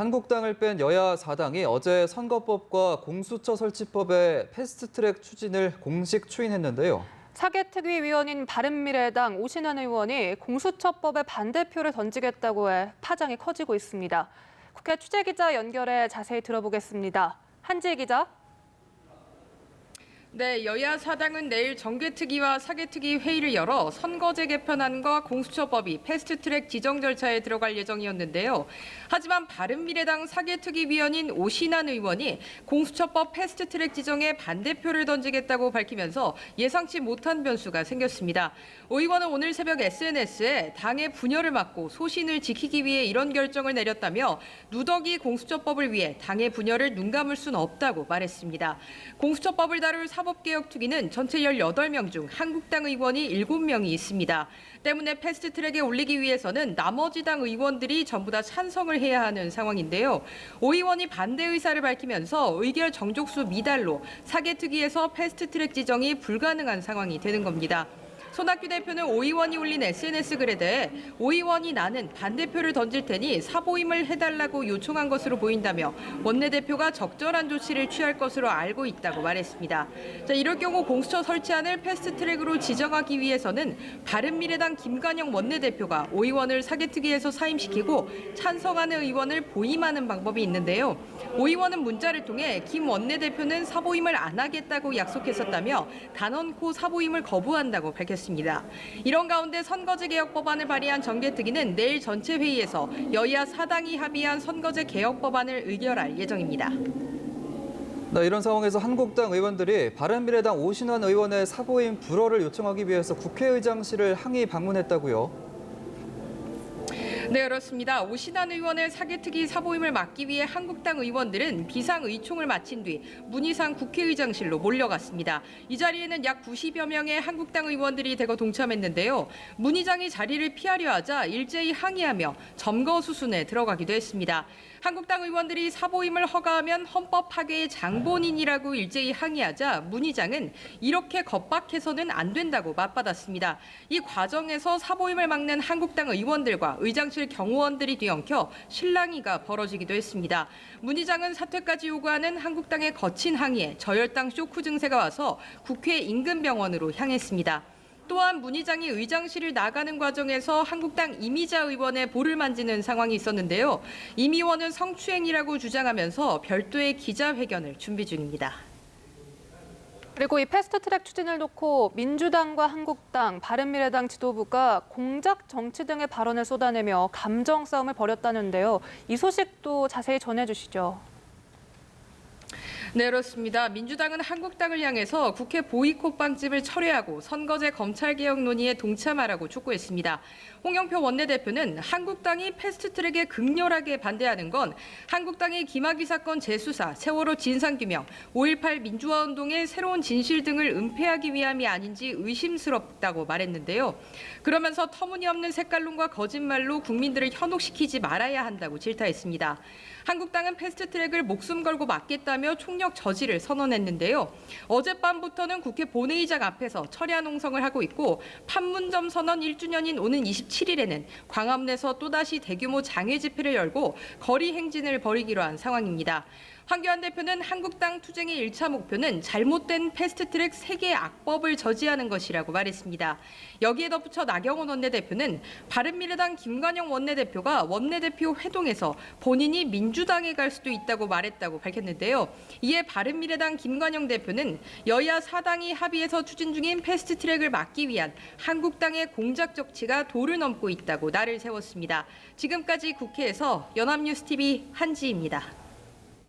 한국당을 뺀 여야 4당이 어제 선거법과 공수처 설치법의 패스트트랙 추진을 공식 추인했는데요. 사개특위 위원인 바른미래당 오신환 의원이 공수처법에 반대표를 던지겠다고 해 파장이 커지고 있습니다. 국회 취재기자 연결해 자세히 들어보겠습니다. 한지혜 기자. 네, 여야 4당은 내일 정개특위와 사개특위 회의를 열어 선거제 개편안과 공수처법이 패스트트랙 지정 절차에 들어갈 예정이었는데요. 하지만 바른미래당 사개특위 위원인 오신환 의원이 공수처법 패스트트랙 지정에 반대표를 던지겠다고 밝히면서 예상치 못한 변수가 생겼습니다. 오 의원은 오늘 새벽 SNS에 당의 분열을 막고 소신을 지키기 위해 이런 결정을 내렸다며 누더기 공수처법을 위해 당의 분열을 눈감을 수는 없다고 말했습니다. 공수처법을 다룰 사법개혁특위는 전체 18명 중 한국당 의원이 7명이 있습니다. 때문에 패스트트랙에 올리기 위해서는 나머지 당 의원들이 전부 다 찬성을 해야 하는 상황인데요. 오 의원이 반대 의사를 밝히면서 의결 정족수 미달로 사개특위에서 패스트트랙 지정이 불가능한 상황이 되는 겁니다. 손학규 대표는 오 의원이 올린 SNS 글에 대해 오 의원이 나는 반대표를 던질 테니 사보임을 해달라고 요청한 것으로 보인다며 원내대표가 적절한 조치를 취할 것으로 알고 있다고 말했습니다. 이럴 경우 공수처 설치안을 패스트트랙으로 지정하기 위해서는 바른미래당 김관영 원내대표가 오 의원을 사개특위에서 사임시키고 찬성하는 의원을 보임하는 방법이 있는데요. 오 의원은 문자를 통해 김 원내대표는 사보임을 안 하겠다고 약속했었다며 단언코 사보임을 거부한다고 밝혔습니다. 이런 가운데 선거제 개혁 법안을 발의한 정개특위는 내일 전체 회의에서 여야 4당이 합의한 선거제 개혁 법안을 의결할 예정입니다. 네, 이런 상황에서 한국당 의원들이 바른미래당 오신환 의원의 사보임 불허를 요청하기 위해서 국회의장실을 항의 방문했다고요. 네, 그렇습니다. 오신환 의원의 사개특위 사보임을 막기 위해 한국당 의원들은 비상의총을 마친 뒤 문희상 국회의장실로 몰려갔습니다. 이 자리에는 약 90여 명의 한국당 의원들이 대거 동참했는데요. 문 의장이 자리를 피하려 하자 일제히 항의하며 점거수순에 들어가기도 했습니다. 한국당 의원들이 사보임을 허가하면 헌법 파괴의 장본인이라고 일제히 항의하자 문 의장은 이렇게 겁박해서는 안 된다고 맞받았습니다. 이 과정에서 사보임을 막는 한국당 의원들과 의장실 경호원들이 뒤엉켜 실랑이가 벌어지기도 했습니다. 문 의장은 사퇴까지 요구하는 한국당의 거친 항의에 저혈당 쇼크 증세가 와서 국회 인근병원으로 향했습니다. 또한 문 의장이 의장실을 나가는 과정에서 한국당 이미자 의원의 볼을 만지는 상황이 있었는데요. 임 의원은 성추행이라고 주장하면서 별도의 기자회견을 준비 중입니다. 그리고 이 패스트트랙 추진을 놓고 민주당과 한국당, 바른미래당 지도부가 공작 정치 등의 발언을 쏟아내며 감정 싸움을 벌였다는데요. 이 소식도 자세히 전해주시죠. 네, 그렇습니다. 민주당은 한국당을 향해서 국회 보이콧 방침을 철회하고 선거제 검찰개혁 논의에 동참하라고 촉구했습니다. 홍영표 원내대표는 한국당이 패스트트랙에 극렬하게 반대하는 건 한국당이 김학의 사건 재수사, 세월호 진상규명, 5.18 민주화운동의 새로운 진실 등을 은폐하기 위함이 아닌지 의심스럽다고 말했는데요. 그러면서 터무니없는 색깔론과 거짓말로 국민들을 현혹시키지 말아야 한다고 질타했습니다. 한국당은 패스트트랙을 목숨 걸고 막겠다며 총력 저지를 선언했는데요. 어젯밤부터는 국회 본회의장 앞에서 철야 농성을 하고 있고 판문점 선언 1주년인 오는 27일에는 광화문에서 또다시 대규모 장외 집회를 열고 거리 행진을 벌이기로 한 상황입니다. 황교안 대표는 한국당 투쟁의 1차 목표는 잘못된 패스트트랙 세계 악법을 저지하는 것이라고 말했습니다. 여기에 덧붙여 나경원 원내대표는 바른미래당 김관영 원내대표가 원내대표 회동에서 본인이 민주당에 갈 수도 있다고 말했다고 밝혔는데요. 이에 바른미래당 김관영 대표는 여야 4당이 합의해서 추진 중인 패스트트랙을 막기 위한 한국당의 공작 정치가 도를 넘고 있다고 날을 세웠습니다. 지금까지 국회에서 연합뉴스TV 한지희입니다.